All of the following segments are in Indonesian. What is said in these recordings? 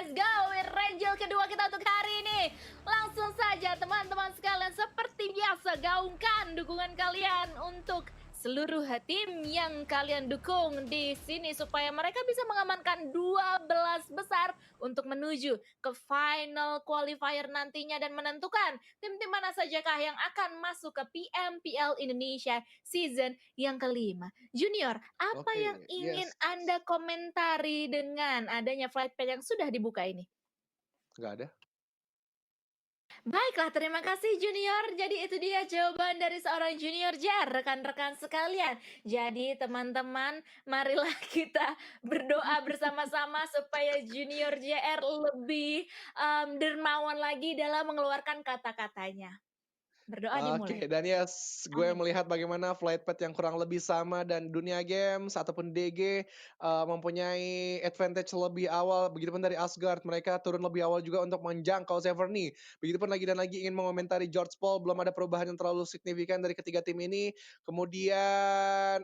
let's go. Rangel kedua kita untuk hari ini. Langsung saja teman-teman sekalian, seperti biasa gaungkan dukungan kalian untuk seluruh tim yang kalian dukung di sini supaya mereka bisa mengamankan 12 besar untuk menuju ke final qualifier nantinya dan menentukan tim-tim mana sajakah yang akan masuk ke PMPL Indonesia season yang kelima. Junior, apa yang Oke, ingin yes. Anda komentari dengan adanya flight path yang sudah dibuka ini? Nggak ada. Baiklah, terima kasih Junior. Jadi itu dia jawaban dari seorang Junior Jar, rekan-rekan sekalian. Jadi teman-teman, marilah kita berdoa bersama-sama supaya Junior JR lebih dermawan lagi dalam mengeluarkan kata-katanya. Berdoa dimulai. Oke, dan yes, gue Amin. melihat bagaimana flight path yang kurang lebih sama dan Dunia Games ataupun DG mempunyai advantage lebih awal. Begitupun dari Asgard, mereka turun lebih awal juga untuk menjangkau Severny. Begitupun lagi dan lagi ingin mengomentari George Paul, belum ada perubahan yang terlalu signifikan dari ketiga tim ini. Kemudian,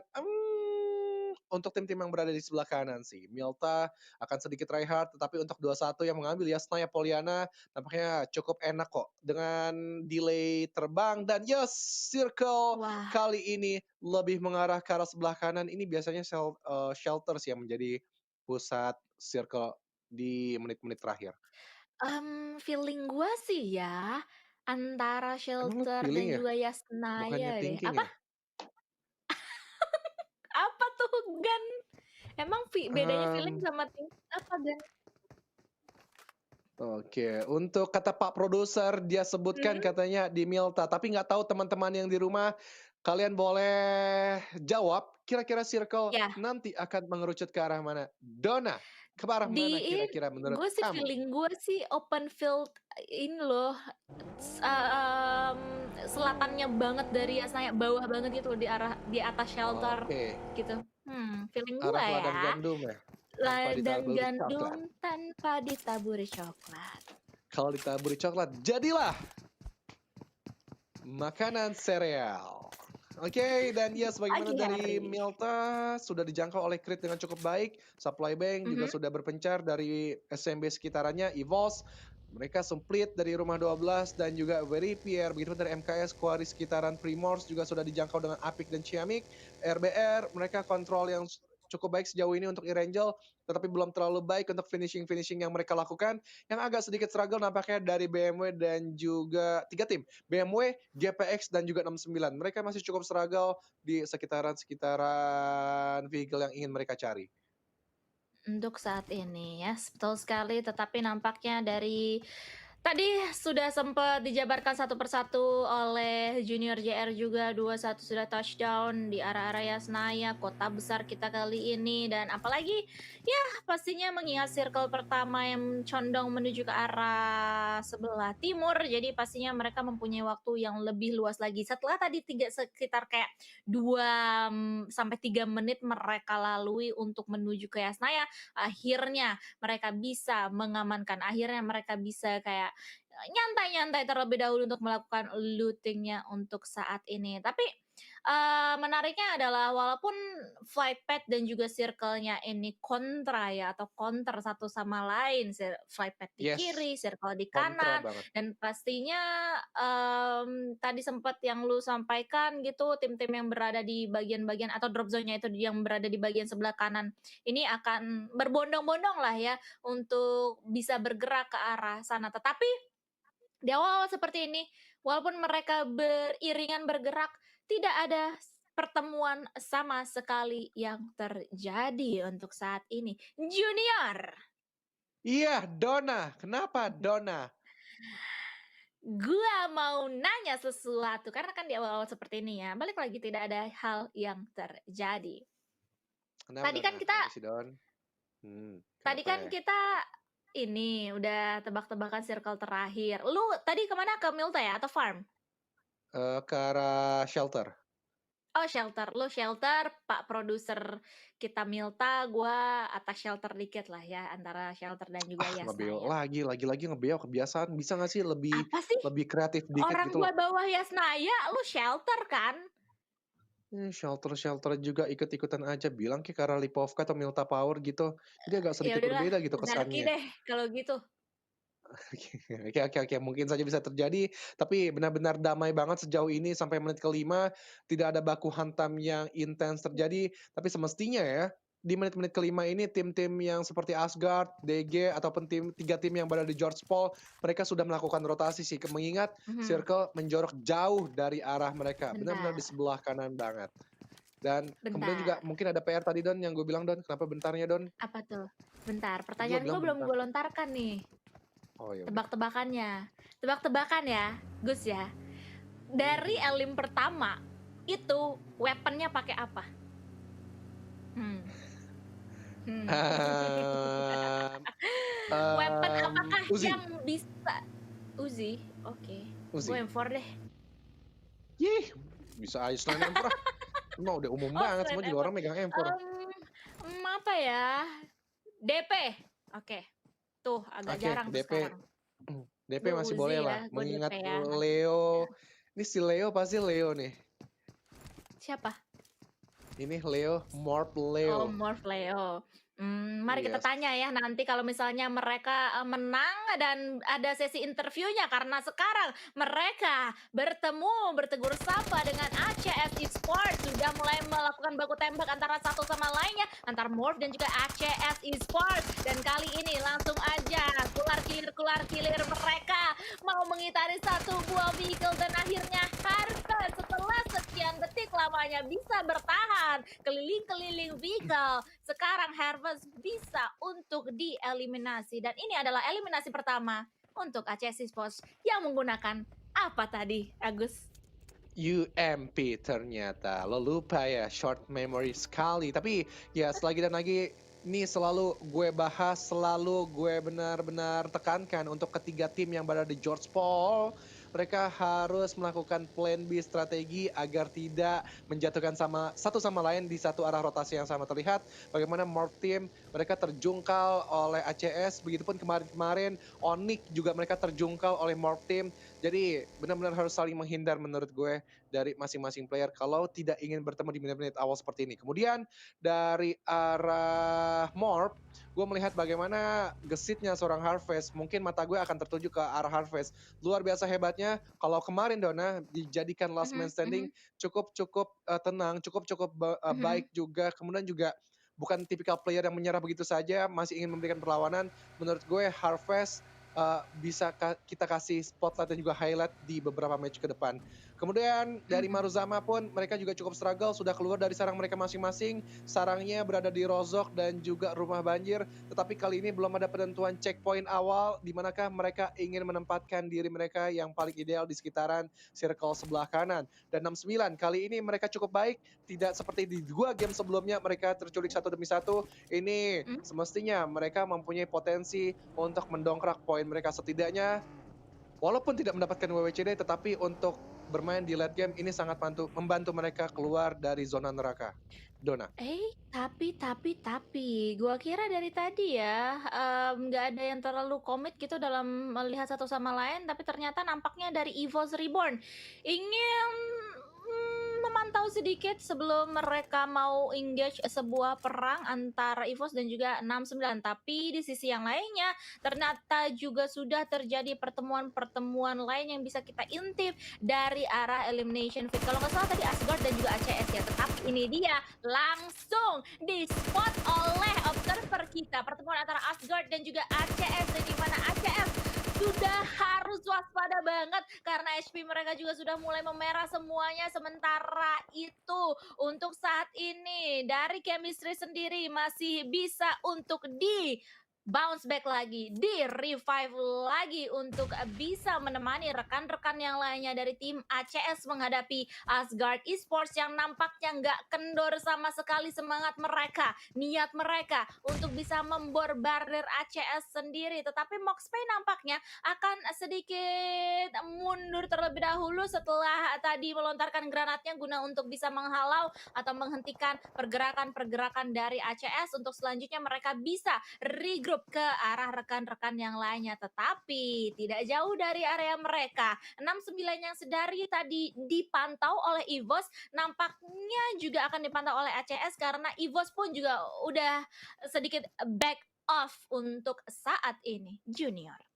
untuk tim-tim yang berada di sebelah kanan sih, Milta akan sedikit try hard, tetapi untuk 2-1 yang mengambil Yasna Poliana tampaknya cukup enak kok dengan delay terbang dan yes, circle Wah, kali ini lebih mengarah ke arah sebelah kanan. Ini biasanya shelters yang menjadi pusat circle di menit-menit terakhir. feeling gua sih ya, antara Emang lu Shelter dan feeling ya? juga Bukannya Yasnaya deh. thinking Apa? ya? Apa tuh, Gan? Emang bedanya feeling Mmm, sama thinking apa, Gan? oke, untuk kata Pak Produser dia sebutkan Mhm. katanya di Milta, tapi nggak tahu teman-teman yang di rumah, kalian boleh jawab kira-kira circle Ya, nanti akan mengerucut ke arah mana? Donna, ke arah mana kira-kira menurut gue sih kamu? feeling gue sih open field ini loh, selatannya banget dari Yasnaya, bawah banget gitu di arah di atas shelter Oke, gitu. Feeling gue arah ladang ya, gandum ya? Tanpa ladang ditaburi gandum coklat. tanpa ditaburi coklat. Kalau ditaburi coklat, jadilah makanan sereal. Oke, dan yes, bagaimana Pagi dari hari. Milta sudah dijangkau oleh Creed dengan cukup baik. Supply bank juga Mhm. sudah berpencar dari SMB sekitarannya, EVOS. Mereka split dari Rumah 12 dan juga Veripier. Begitu dari MKS, Quarry sekitaran Primors juga sudah dijangkau dengan Apik dan Ciamik. RBR, mereka kontrol yang cukup baik sejauh ini untuk Erangel, tetapi belum terlalu baik untuk finishing-finishing yang mereka lakukan. Yang agak sedikit struggle nampaknya dari BMW dan juga 3 tim. BMW, GPX, dan juga 69. Mereka masih cukup struggle di sekitaran-sekitaran vehicle yang ingin mereka cari. Untuk saat ini ya, betul sekali. Tetapi nampaknya dari tadi sudah sempat dijabarkan satu persatu oleh Junior JR juga, 2-1 sudah touchdown di arah-area Yasnaya, kota besar kita kali ini. Dan apalagi ya pastinya mengingat circle pertama yang condong menuju ke arah sebelah timur, jadi pastinya mereka mempunyai waktu yang lebih luas lagi. Setelah tadi sekitar kayak 2 sampai 3 menit mereka lalui untuk menuju ke Yasnaya, akhirnya mereka bisa mengamankan, akhirnya mereka bisa kayak nyantai-nyantai terlebih dahulu untuk melakukan looting-nya untuk saat ini. Tapi, menariknya adalah walaupun flight path dan juga circle-nya ini kontra ya atau counter satu sama lain, flight path di Yes, kiri, circle di kontra kanan, banget. dan pastinya, tadi sempat yang lu sampaikan gitu, tim-tim yang berada di bagian-bagian atau drop zone-nya itu yang berada di bagian sebelah kanan ini akan berbondong-bondong lah ya untuk bisa bergerak ke arah sana. Tetapi di awal-awal seperti ini, walaupun mereka beriringan bergerak, tidak ada pertemuan sama sekali yang terjadi untuk saat ini. Junior, Iya, Donna. Kenapa Donna? gua mau nanya sesuatu karena kan di awal-awal seperti ini ya, balik lagi tidak ada hal yang terjadi. Kenapa Tadi kan Donna? kita Kenapa sih Don? tadi Kenapa kan ya? kita ini udah tebak-tebakan circle terakhir. Lu tadi kemana? Ke Milta ya atau farm? Ke arah shelter. Oh shelter, lu shelter, Pak produser kita Milta, gua atas shelter dikit lah ya, antara shelter dan juga Ah, ngebeo Yasnaya. lagi ngebeo kebiasaan. Bisa nggak sih lebih Apa sih? lebih kreatif dikit Orang gitu gua loh? bawah Yasnaya, lu shelter kan? Shelter-shelter juga ikut-ikutan aja, bilang ke Kara Lipovka atau Milta Power gitu. Jadi agak Ya sedikit udahlah, berbeda gitu Zaki kesannya. deh kalau gitu. Oke oke oke, mungkin saja bisa terjadi, tapi benar-benar damai banget sejauh ini sampai menit ke-5, tidak ada baku hantam yang intens terjadi, tapi semestinya ya, di menit-menit ke-5 ini tim-tim yang seperti Asgard, DG, ataupun 3 tim yang berada di George Paul, mereka sudah melakukan rotasi sih, mengingat Mhm, Circle menjorok jauh dari arah mereka, benar-benar di bentar sebelah kanan banget. Dan kemudian juga bentar, mungkin ada PR tadi Don, yang gue bilang Don, kenapa bentarnya Don? apa tuh? Bentar, Tadi lo pertanyaan gue bilang belum bentar. gue lontarkan nih, Oh ya udah. tebak-tebakannya. Tebak-tebakan ya, Gus ya. Dari Elim pertama, itu weapon-nya pakai apa? Hmm, hmm. Mmm, Weapon apakah Uzi yang bisa Uzi? Oke, gue Uzi. M4 deh. Yih, bisa Iceland M4 ah, emang udah umum Oh, banget, selain semua juga M4. orang megang M4. Apa ya, DP. Oke, tuh agak Oke, jarang tuh DP sekarang. DP Gue masih Uzi ya, bolehlah, gue DP mengingat ya, masih bisa. Leo ini si Leo pasti Leo nih, Siapa? ini Leo, Morph Oh, Leo. Morphleo. Mari kita Yes. tanya ya nanti kalau misalnya mereka, menang dan ada sesi interviewnya karena sekarang mereka bertegur sapa dengan ACS Esports, sudah mulai melakukan baku tembak antara satu sama lainnya, antar Morph dan juga ACS Esports. Dan kali ini langsung aja kular-kilir mereka mau mengitari satu buah vehicle dan akhirnya Harvest setelah sekian detik lamanya bisa bertahan keliling-keliling vehicle. Sekarang Harvest bisa untuk dieliminasi dan ini adalah eliminasi pertama untuk ACS Esports yang menggunakan apa tadi, Agus? UMP ternyata, lo lupa ya, short memory sekali. Tapi ya selagi dan lagi ini selalu gue bahas, selalu gue benar-benar tekankan untuk ketiga tim yang berada di George Paul, mereka harus melakukan plan B strategi agar tidak menjatuhkan satu sama lain di satu arah rotasi yang sama. Terlihat bagaimana Morph Team mereka terjungkal oleh ACS, begitupun kemarin-kemarin Onyx juga mereka terjungkal oleh Morph Team. Jadi benar-benar harus saling menghindar menurut gue dari masing-masing player kalau tidak ingin bertemu di menit-menit awal seperti ini. Kemudian dari arah Morph, gue melihat bagaimana gesitnya seorang Harvest. Mungkin mata gue akan tertuju ke arah Harvest. Luar biasa hebatnya. Kalau kemarin Dona dijadikan last man Mhm, standing mhm, cukup tenang, cukup mhm. baik juga. Kemudian juga bukan tipikal player yang menyerah begitu saja, masih ingin memberikan perlawanan. Menurut gue Harvest bisa kita kasih spotlight dan juga highlight di beberapa match ke depan. Kemudian dari Mhm. Maruzama pun mereka juga cukup struggle, sudah keluar dari sarang mereka masing-masing. Sarangnya berada di Rozok dan juga Rumah Banjir, tetapi kali ini belum ada penentuan checkpoint awal di manakah mereka ingin menempatkan diri mereka yang paling ideal di sekitaran circle sebelah kanan. Dan 69 kali ini mereka cukup baik, tidak seperti di 2 game sebelumnya mereka terculik satu demi satu. Ini Mhm. semestinya mereka mempunyai potensi untuk mendongkrak poin mereka setidaknya walaupun tidak mendapatkan WWCD tetapi untuk bermain di late game ini sangat membantu mereka keluar dari zona neraka. Dona. Tapi, gua kira dari tadi ya, nggak ada yang terlalu komit gitu dalam melihat satu sama lain, tapi ternyata nampaknya dari EVOS Reborn ingin, memantau sedikit sebelum mereka mau engage sebuah perang antara EVOS dan juga 69. Tapi di sisi yang lainnya, ternyata juga sudah terjadi pertemuan-pertemuan lain yang bisa kita intip dari arah Elimination Fit. Kalau nggak salah tadi Asgard dan juga ACS ya, tetapi ini dia langsung di-spot oleh observer kita pertemuan antara Asgard dan juga ACS dan di mana ACS sudah harus waspada banget karena HP mereka juga sudah mulai memerah semuanya. Sementara itu untuk saat ini dari chemistry sendiri masih bisa untuk di bounce back lagi, di revive lagi untuk bisa menemani rekan-rekan yang lainnya dari tim ACS menghadapi Asgard Esports yang nampaknya nggak kendor sama sekali semangat mereka, niat mereka untuk bisa memborbardir ACS sendiri. Tetapi Moxpay nampaknya akan sedikit mundur terlebih dahulu setelah tadi melontarkan granatnya guna untuk bisa menghalau atau menghentikan pergerakan-pergerakan dari ACS untuk selanjutnya mereka bisa regroup grup ke arah rekan-rekan yang lainnya. Tetapi tidak jauh dari area mereka, 69 yang sedari tadi dipantau oleh EVOS, nampaknya juga akan dipantau oleh ACS karena EVOS pun juga udah sedikit back off untuk saat ini, Junior.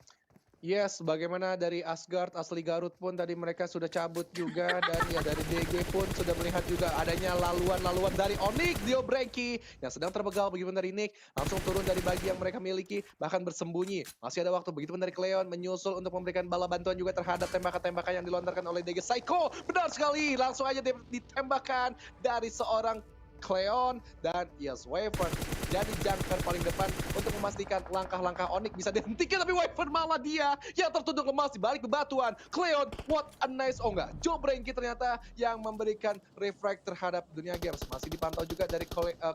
Yes, bagaimana dari Asgard asli Garut pun tadi mereka sudah cabut juga dan ya dari DG pun sudah melihat juga adanya laluan-laluan dari Onyx, Dio Brengki yang sedang terbegal begitu dari Nick langsung turun dari bagi yang mereka miliki bahkan bersembunyi. Masih ada waktu begitu dari Cleon menyusul untuk memberikan bala bantuan juga terhadap tembakan-tembakan yang dilontarkan oleh DG Psycho. Benar sekali, langsung aja ditembakkan dari seorang Cleon dan yes Wyvern jadi jangkar paling depan untuk memastikan langkah-langkah Onyx bisa dihentikan tapi Wyvern malah dia yang tertunduk lemas di balik bebatuan. Cleon, what a nice, oh enggak, Joe Brengki ternyata yang memberikan refract terhadap dunia games. Masih dipantau juga dari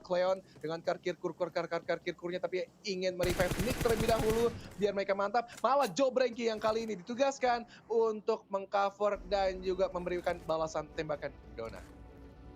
Cleon dengan karkirkurnya tapi ingin merevive Nick terlebih dahulu biar mereka mantap. Malah Joe Brengki yang kali ini ditugaskan untuk mengcover dan juga memberikan balasan tembakan Dona.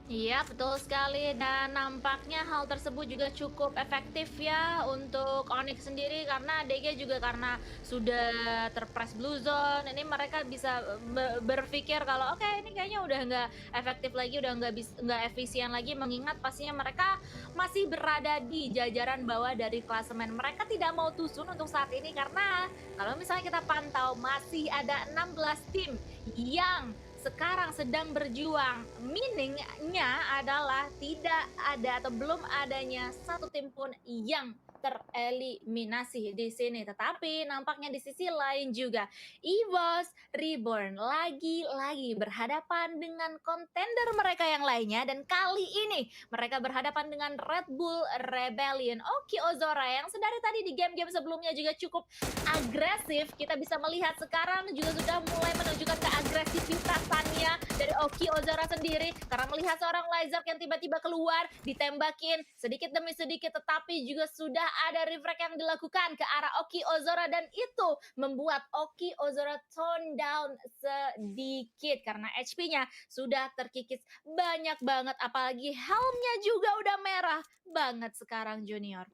Iya, betul sekali dan nampaknya hal tersebut juga cukup efektif ya untuk Onyx sendiri karena DG juga karena sudah terpress blue zone, ini mereka bisa berpikir kalau oke ini kayaknya udah nggak efektif lagi, udah nggak efisien lagi mengingat pastinya mereka masih berada di jajaran bawah dari klasemen. Mereka tidak mau tusun untuk saat ini karena kalau misalnya kita pantau masih ada 16 tim yang sekarang sedang berjuang. Meaning-nya adalah tidak ada atau belum adanya satu tim pun yang tereliminasi di sini. Tetapi nampaknya di sisi lain juga EVOS Reborn lagi-lagi berhadapan dengan kontender mereka yang lainnya dan kali ini mereka berhadapan dengan Red Bull Rebellion. Oki Ozora yang sedari tadi di game-game sebelumnya juga cukup agresif. Kita bisa melihat sekarang juga sudah mulai menunjukkan keagresifitannya dari Oki Ozora sendiri karena melihat seorang Lyzard yang tiba-tiba keluar ditembakin sedikit demi sedikit tetapi juga sudah ada refract yang dilakukan ke arah Oki Ozora dan itu membuat Oki Ozora tone down sedikit karena HP-nya sudah terkikis banyak banget apalagi helmnya juga udah merah banget sekarang Junior.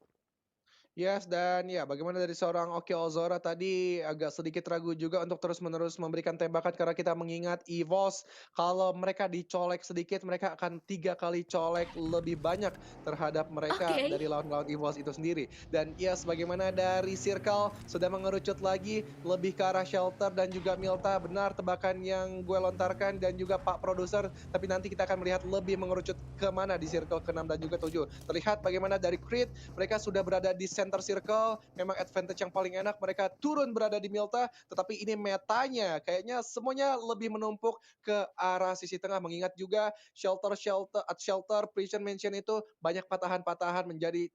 Yes, dan ya bagaimana dari seorang Oki Ozora tadi agak sedikit ragu juga untuk terus-menerus memberikan tembakan karena kita mengingat EVOS kalau mereka dicolek sedikit mereka akan 3 kali colek lebih banyak terhadap mereka Oke. dari lawan-lawan EVOS itu sendiri. Dan yes, bagaimana dari Circle sudah mengerucut lagi lebih ke arah Shelter dan juga Milta. Benar tebakan yang gue lontarkan dan juga Pak Produser, tapi nanti kita akan melihat lebih mengerucut kemana di Circle ke-6 dan juga 7. Terlihat bagaimana dari Creed mereka sudah berada di center circle, memang advantage yang paling enak mereka turun berada di Milta, tetapi ini metanya kayaknya semuanya lebih menumpuk ke arah sisi tengah mengingat juga shelter prison mansion itu banyak patahan-patahan menjadi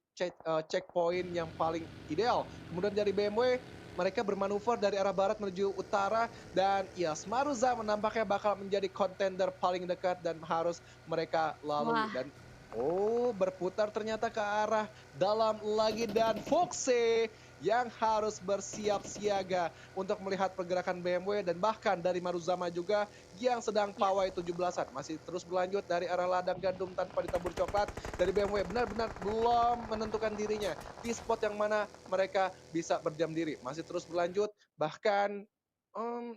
checkpoint yang paling ideal. Kemudian dari BMW mereka bermanuver dari arah barat menuju utara dan ya Smaruza menampaknya bakal menjadi contender paling dekat dan harus mereka lalui Wah, dan oh, berputar ternyata ke arah dalam lagi dan Foxe yang harus bersiap siaga untuk melihat pergerakan BMW dan bahkan dari Maruzama juga yang sedang ya. pawai 17-an masih terus berlanjut dari arah ladang gandum tanpa ditabur coklat dari BMW benar-benar belum menentukan dirinya di spot yang mana mereka bisa berdiam diri masih terus berlanjut bahkan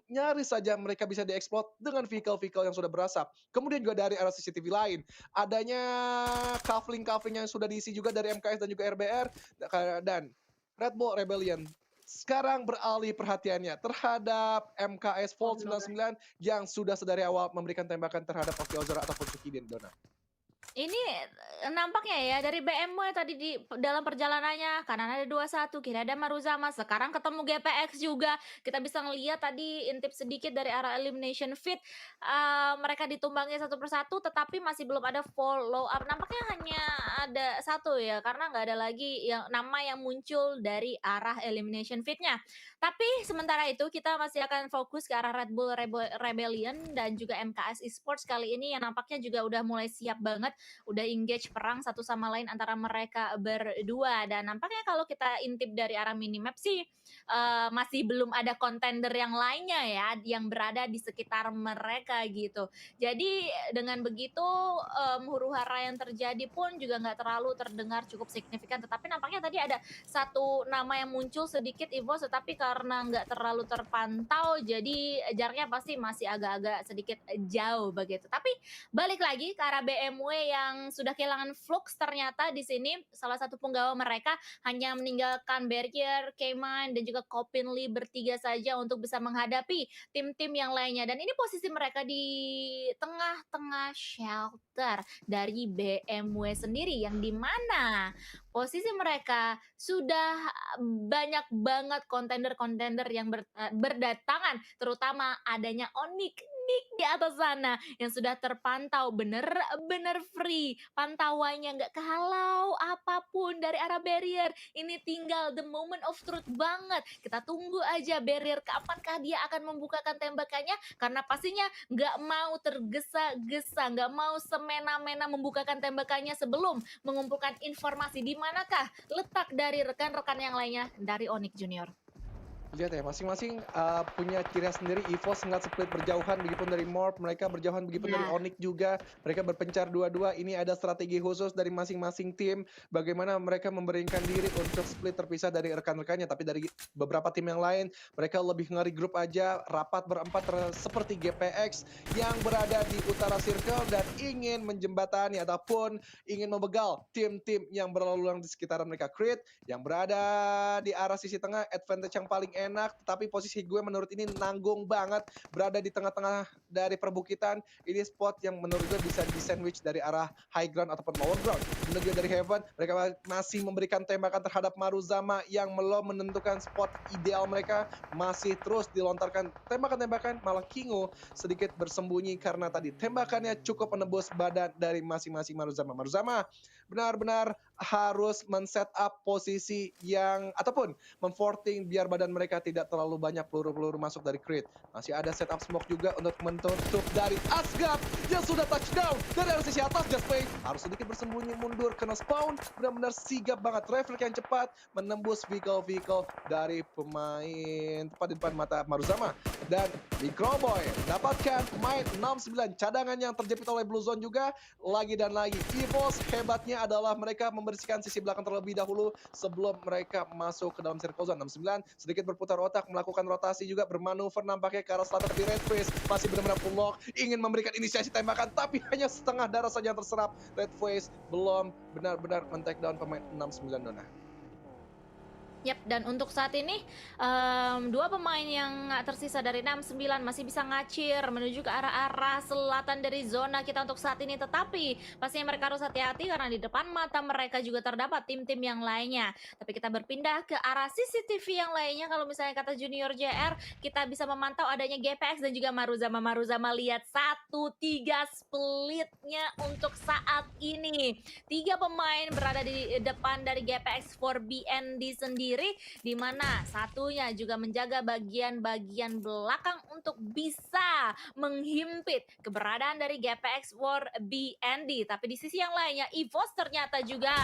nyaris saja mereka bisa dieksploit dengan vehicle-vehicle yang sudah berasap. Kemudian juga dari arah CCTV lain, adanya kafling-kafling yang sudah diisi juga dari MKS dan juga RBR dan Red Bull Rebellion sekarang beralih perhatiannya terhadap MKS Volt 99 yang sudah sedari awal memberikan tembakan terhadap Oki Ozora ataupun Sukidin, Dona. Ini, nampaknya ya dari BMW tadi di dalam perjalanannya, kanan ada 21, kiri ada Maruzama, sekarang ketemu GPX juga. Kita bisa ngelihat tadi intip sedikit dari arah elimination feed, mereka ditumbangi satu persatu tetapi masih belum ada follow up. Nampaknya hanya ada satu ya, karena nggak ada lagi yang nama yang muncul dari arah elimination feed-nya. Tapi sementara itu kita masih akan fokus ke arah Red Bull Rebellion dan juga MKS Esports kali ini yang nampaknya juga udah mulai siap banget udah engage perang satu sama lain antara mereka berdua. Dan nampaknya kalau kita intip dari arah minimap sih, masih belum ada kontender yang lainnya ya, yang berada di sekitar mereka gitu. Jadi dengan begitu, huru-hara yang terjadi pun juga nggak terlalu terdengar cukup signifikan, tetapi nampaknya tadi ada satu nama yang muncul sedikit EVOS, tetapi karena nggak terlalu terpantau, jadi jaraknya pasti masih agak-agak sedikit jauh begitu. Tapi balik lagi ke arah BMW yang sudah kehilangan Flux, ternyata di sini salah satu penggawa mereka hanya meninggalkan Barrier, Cayman, dan juga Copinly bertiga saja untuk bisa menghadapi tim-tim yang lainnya. Dan ini posisi mereka di tengah-tengah shelter dari BMW sendiri, yang dimana posisi mereka sudah banyak banget kontender-kontender yang berdatangan, terutama adanya Onyx di atas sana yang sudah terpantau bener-bener free, pantauannya nggak kehalau apapun dari arah barrier. Ini tinggal the moment of truth banget. Kita tunggu aja barrier kapankah dia akan membukakan tembakannya, karena pastinya nggak mau tergesa-gesa, nggak mau semena-mena membukakan tembakannya sebelum mengumpulkan informasi di manakah letak dari rekan-rekan yang lainnya dari Onyx Junior. Lihat ya, masing-masing punya ciri khas sendiri. EVOS ngeliat split berjauhan, begitupun dari Morph, mereka berjauhan, begitupun dari Ya, Onyx juga. Mereka berpencar dua-dua. Ini ada strategi khusus dari masing-masing tim. Bagaimana mereka memberikan diri untuk split terpisah dari rekan-rekannya. Tapi dari beberapa tim yang lain, mereka lebih ngeri-grup aja, rapat berempat seperti GPX yang berada di utara circle dan ingin menjembatani ataupun ingin membegal tim-tim yang berlalu lalang di sekitaran mereka. Creed yang berada di arah sisi tengah, advantage yang paling enak, tetapi posisi gue menurut ini nanggung banget, berada di tengah-tengah dari perbukitan. Ini spot yang menurut gue bisa di sandwich dari arah high ground ataupun lower ground. Menuju dari heaven, mereka masih memberikan tembakan terhadap Maruzama yang belum menentukan spot ideal mereka, masih terus dilontarkan tembakan-tembakan, malah Kingo sedikit bersembunyi karena tadi tembakannya cukup menembus badan dari masing-masing Maruzama. Maruzama benar-benar harus men-set up posisi yang ataupun memforting biar badan mereka tidak terlalu banyak peluru-peluru masuk dari Creed. Masih ada setup smoke juga untuk menutup dari Asgard yang sudah touchdown dari arah sisi atas. Just Play harus sedikit bersembunyi mundur kena spawn. Benar-benar sigap banget, refleks yang cepat menembus vehicle-vehicle dari pemain tepat di depan mata Maruzama. Dan di Crowboy dapatkan pemain 69 cadangan yang terjepit oleh Blue Zone juga. Lagi dan lagi EVOS hebatnya adalah mereka membersihkan sisi belakang terlebih dahulu sebelum mereka masuk ke dalam circle zone. 69 sedikit berputar otak, melakukan rotasi juga, bermanuver nampaknya ke arah selatan, tapi Red Face masih benar-benar full lock, ingin memberikan inisiasi tembakan, tapi hanya setengah darah saja yang terserap. Red Face belum benar-benar men-take down pemain 69 Nona. yap, dan untuk saat ini dua pemain yang tersisa dari 69 masih bisa ngacir menuju ke arah-arah selatan dari zona kita untuk saat ini. Tetapi pastinya mereka harus hati-hati karena di depan mata mereka juga terdapat tim-tim yang lainnya. Tapi kita berpindah ke arah CCTV yang lainnya. Kalau misalnya kata Junior JR, kita bisa memantau adanya GPX dan juga Maruzama. Maruzama lihat 1-3 splitnya untuk saat ini. 3 pemain berada di depan dari GPX for BND sendiri, di mana satunya juga menjaga bagian-bagian belakang untuk bisa menghimpit keberadaan dari GPX for BND. Tapi di sisi yang lainnya, EVOS ternyata juga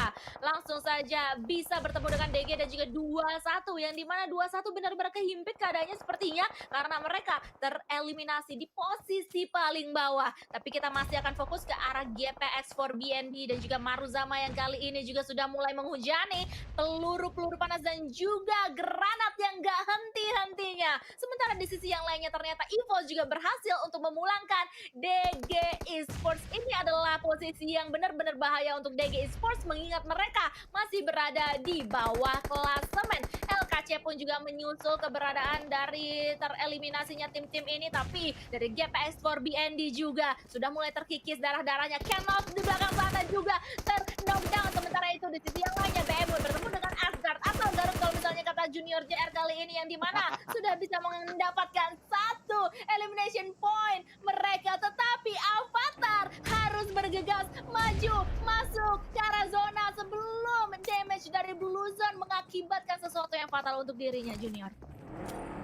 langsung saja bisa bertemu dengan DG dan juga 2-1, yang dimana 2-1 benar-benar kehimpit keadaannya sepertinya karena mereka tereliminasi di posisi paling bawah. Tapi kita masih akan fokus ke arah GPX for BND dan juga Maruzama yang kali ini juga sudah mulai menghujani peluru-peluru panas dan juga granat yang gak henti-hentinya. Sementara di sisi yang lainnya ternyata EVOS juga berhasil untuk memulangkan DG Esports. Ini adalah posisi yang benar-benar bahaya untuk DG Esports mengingat mereka masih berada di bawah klasemen. LKC pun juga menyusul keberadaan dari tereliminasinya tim-tim ini, tapi dari GPX for BND juga sudah mulai terkikis darah-darahnya. Kenlock di belakang sana juga ter-knockdown. Sementara itu di sisi yang lainnya BMW bertemu dengan Asgard atau Garut kalau misalnya kata Junior JR kali ini, yang dimana sudah bisa mendapatkan 1 elimination point mereka. Tetapi Avatar harus bergegas maju masuk ke arah zona sebelum damage dari Blue Zone mengakibatkan sesuatu yang fatal untuk dirinya, Junior.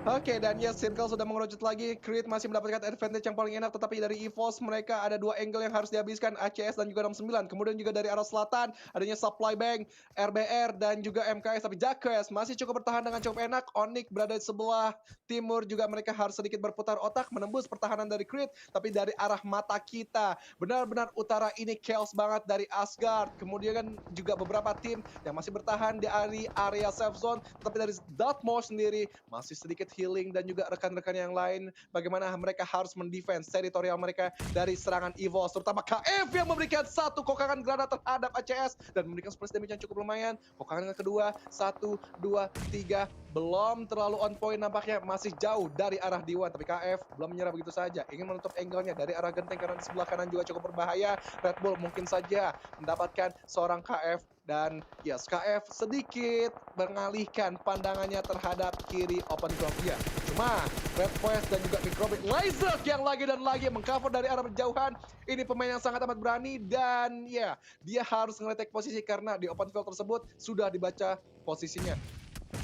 Oke, dan yes, Circle sudah mengerucut lagi. Creed masih mendapatkan advantage yang paling enak, tetapi dari EVOS mereka ada 2 angle yang harus dihabiskan, ACS dan juga 69. Kemudian juga dari arah selatan, adanya Supply Bank, RBR, dan juga MKS. Tapi Jacques masih cukup bertahan dengan cukup enak. Onyx berada di sebelah timur juga mereka harus sedikit berputar otak, menembus pertahanan dari Creed. Tapi dari arah mata kita, benar-benar utara ini chaos banget dari Asgard. Kemudian kan juga beberapa tim yang masih bertahan di area safe zone. Tapi dari Dartmoor sendiri masih sedikit healing dan juga rekan-rekan yang lain bagaimana mereka harus mendefense teritorial mereka dari serangan EVOS, terutama KF yang memberikan satu kokangan granat terhadap ACS dan memberikan splash damage yang cukup lumayan. Kokangan yang kedua, 1, 2, 3, belum terlalu on point nampaknya, masih jauh dari arah D1, tapi KF belum menyerah begitu saja, ingin menutup angle-nya dari arah genteng karena di sebelah kanan juga cukup berbahaya. Red Bull mungkin saja mendapatkan seorang KF dan yes, KF sedikit mengalihkan pandangannya terhadap kiri open field dia. Cuma Red Quest dan juga Microbit Lyzerk yang lagi dan lagi mengcover dari arah berjauhan. Ini pemain yang sangat amat berani dan ya, dia harus nge-retake posisi karena di open field tersebut sudah dibaca posisinya.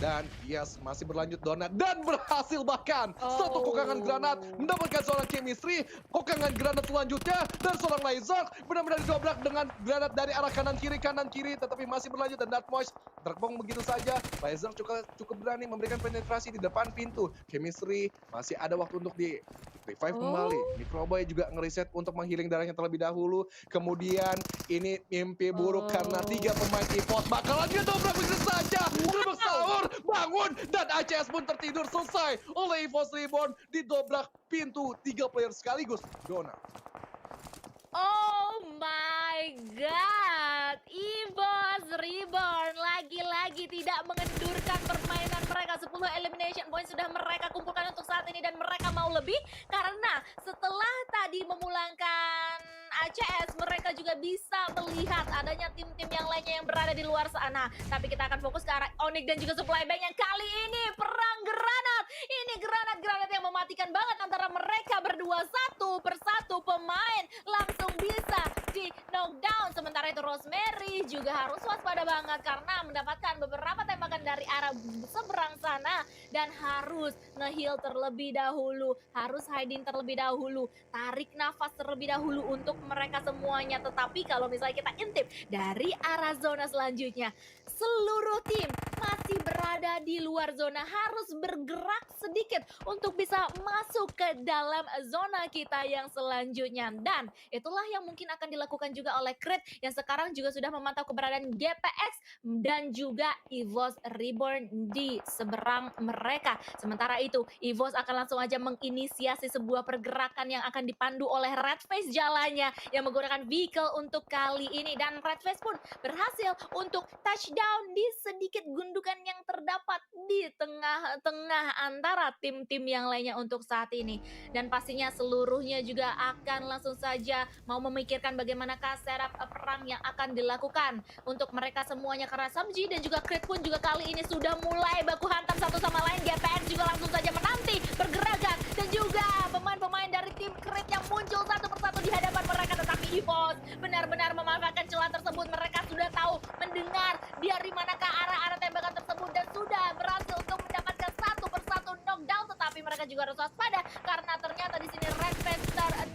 Dan yes, masih berlanjut donat dan berhasil bahkan satu kokangan granat Oh. mendapatkan seorang chemistry. Kokangan granat selanjutnya dan seorang Lyzerk benar-benar didobrak dengan granat dari arah kanan kiri, tetapi masih berlanjut dan Dartmosh terbang begitu saja. Lyzerk cukup berani memberikan penetrasi di depan pintu. Chemistry masih ada waktu untuk di revive kembali. Oh. Microboy juga ngereset untuk menghealing darahnya terlebih dahulu. Kemudian ini mimpi buruk karena 3 pemain EVOS bakalan ngedobrak begitu saja. Gerbek sahur, bangun, dan ACS pun tertidur selesai oleh EVOS Reborn. Didobrak pintu 3 player sekaligus. Dona. Oh my god, EVOS Reborn lagi-lagi tidak mengendurkan permainan mereka. 10 elimination point sudah mereka kumpulkan untuk saat ini dan mereka mau lebih karena setelah tadi memulangkan ACS, mereka juga bisa melihat adanya tim-tim yang lainnya yang berada di luar sana. Tapi kita akan fokus ke arah Onyx dan juga Supply Bank yang kali ini perang granat. Ini granat-granat yang mematikan banget antara mereka berdua, satu persatu pemain langsung bisa di knockdown. Sementara itu Rosemary juga harus waspada banget karena mendapatkan beberapa tembakan dari arah seberang sana dan harus nge-heal terlebih dahulu, harus hiding terlebih dahulu, tarik nafas terlebih dahulu untuk mereka semuanya. Tetapi kalau misalnya kita intip dari arah zona selanjutnya, seluruh tim masih berada di luar zona, harus bergerak sedikit untuk bisa masuk ke dalam zona kita yang selanjutnya. Dan itulah yang mungkin akan dilakukan juga oleh Creed yang sekarang juga sudah memantau keberadaan GPX dan juga EVOS Reborn di seberang mereka. Sementara itu, EVOS akan langsung aja menginisiasi sebuah pergerakan yang akan dipandu oleh Redface jalannya yang menggunakan vehicle untuk kali ini, dan Redface pun berhasil untuk touchdown di sedikit gundukan yang terdapat di tengah-tengah antara tim-tim yang lainnya untuk saat ini. Dan pastinya seluruhnya juga akan langsung saja mau memikirkan bagaimanakah setup perang yang akan dilakukan untuk mereka semuanya karena Samji dan juga Creed pun juga kali ini sudah mulai baku hantam satu sama lain. GPX juga langsung saja menanti pergerakan dan juga pemain-pemain dari tim Creed yang muncul satu persatu di hadapan mereka, tetapi EVOS benar-benar memanfaatkan celah tersebut. Mereka sudah tahu mendengar dari manakah arah-arah tembakan tersebut dan sudah berhasil untuk mendapatkan satu persatu knockdown, tetapi mereka juga harus waspada karena ternyata di sini Redface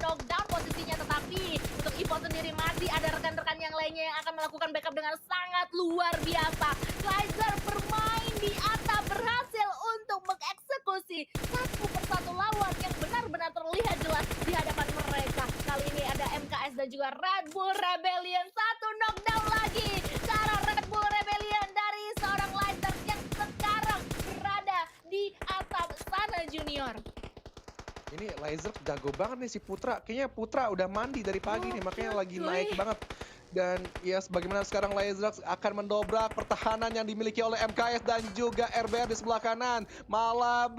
knockdown posisinya, tetapi untuk EVOS sendiri masih ada rekan-rekan yang lainnya yang akan melakukan backup dengan sangat luar biasa. Kaiser bermain di atap berhasil untuk mengeksekusi satu persatu lawan yang benar-benar terlihat jelas di hadapan mereka. Kali ini ada MKS dan juga Red Bull Rebellion. Satu knockdown lagi ke arah Red Bull Rebellion dari seorang Lyzerk yang sekarang berada di atap sana, Junior. Ini Lyzerk jago banget nih si Putra. Kayaknya Putra udah mandi dari pagi nih, makanya lagi cuy. naik banget. Dan yes, bagaimana sekarang Lyzerk akan mendobrak pertahanan yang dimiliki oleh MKS dan juga RBR di sebelah kanan. Malah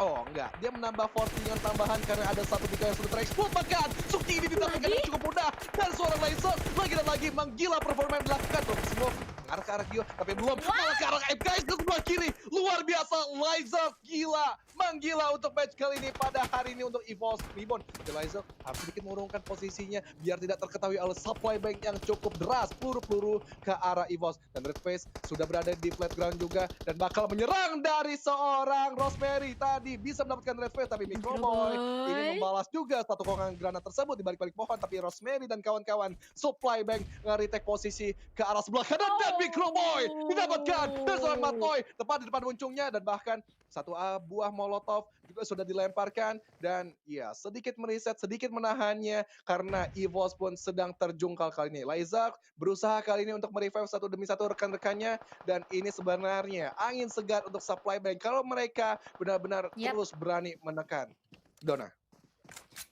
oh enggak, dia menambah fortingan tambahan karena ada satu tiga yang sudah terekspos. Bahkan Sukti ini ditampilkan dengan cukup mudah dan seorang Lyzerk lagi dan lagi menggila performa yang dilakukan. Semua mengarah ke arah Gio, tapi belum malah ke arah MKS ke sebelah kiri. Luar biasa, Lyzerk gila. menggila untuk match kali ini pada hari ini untuk EVOS Reborn. Laser harus sedikit mengurungkan posisinya biar tidak terketahui oleh supply bank yang cukup deras, peluru-peluru ke arah EVOS. Dan Red Face sudah berada di flat ground juga dan bakal menyerang dari seorang Rosemary. Tadi bisa mendapatkan Red Face tapi Microboy ini Microboy. membalas juga satu kokongan granat tersebut di balik-balik pohon, tapi Rosemary dan kawan-kawan supply bank nge-retake posisi ke arah sebelah kanan dan Microboy didapatkan dari seorang Oh. Matoy tepat di depan muncungnya dan bahkan satu buah molotov juga sudah dilemparkan dan ya sedikit meriset, sedikit menahannya karena EVOS pun sedang terjungkal kali ini. Laizak berusaha kali ini untuk merevive satu demi satu rekan-rekannya dan ini sebenarnya angin segar untuk supply bank kalau mereka benar-benar Yap. terus berani menekan. Dona.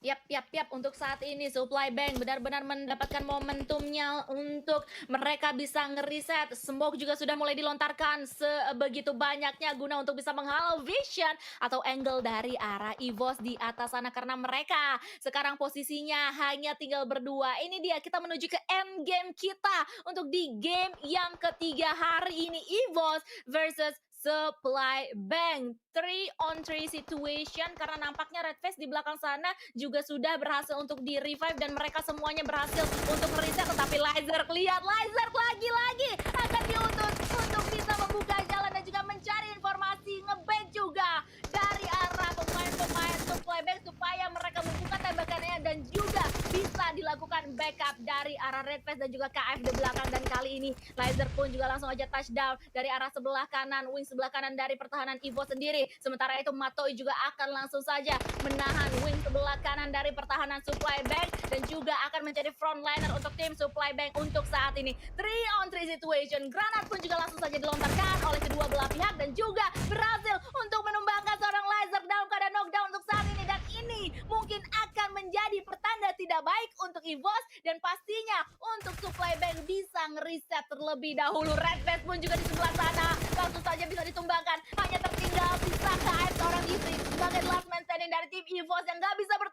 Yap. Untuk saat ini Supply Bank benar-benar mendapatkan momentumnya untuk mereka bisa ngeriset. Smoke juga sudah mulai dilontarkan sebegitu banyaknya guna untuk bisa menghalau vision atau angle dari arah EVOS di atas sana karena mereka sekarang posisinya hanya tinggal berdua. Ini dia kita menuju ke end game kita untuk di game yang ketiga hari ini EVOS versus Supply Bank 3-on-3 situation karena nampaknya Red Face di belakang sana juga sudah berhasil untuk di revive dan mereka semuanya berhasil untuk mereset tetapi Laser lihat Laser lagi-lagi akan diutus untuk bisa membuka jalan dan juga mencari informasi ngeband juga dari arah pemain-pemain Supply Bank supaya mereka membuka tembakannya dan juga bisa dilakukan backup dari arah Red Face dan juga KF di belakang dan kali ini Laser pun juga langsung aja touchdown dari arah sebelah kanan wing sebelah kanan dari pertahanan Evo sendiri. Sementara itu Matoi juga akan langsung saja menahan wing sebelah kanan dari pertahanan Supply Bank dan juga akan menjadi frontliner untuk tim Supply Bank untuk saat ini. 3-on-3 situation. Granat pun juga langsung saja dilontarkan oleh kedua belah pihak dan juga berhasil untuk menumbangkan seorang Laser dalam keadaan knockdown untuk saat ini dan ini mungkin akan menjadi pertanda tidak baik untuk EVOS dan pastinya untuk Supply Bank bisa ngeriset terlebih dahulu. Red Face pun juga di sebelah sana langsung saja bisa ditumbangkan. Hanya tertinggal sisa KF seorang istri sebagai last man standing dari tim EVOS yang gak bisa bertahan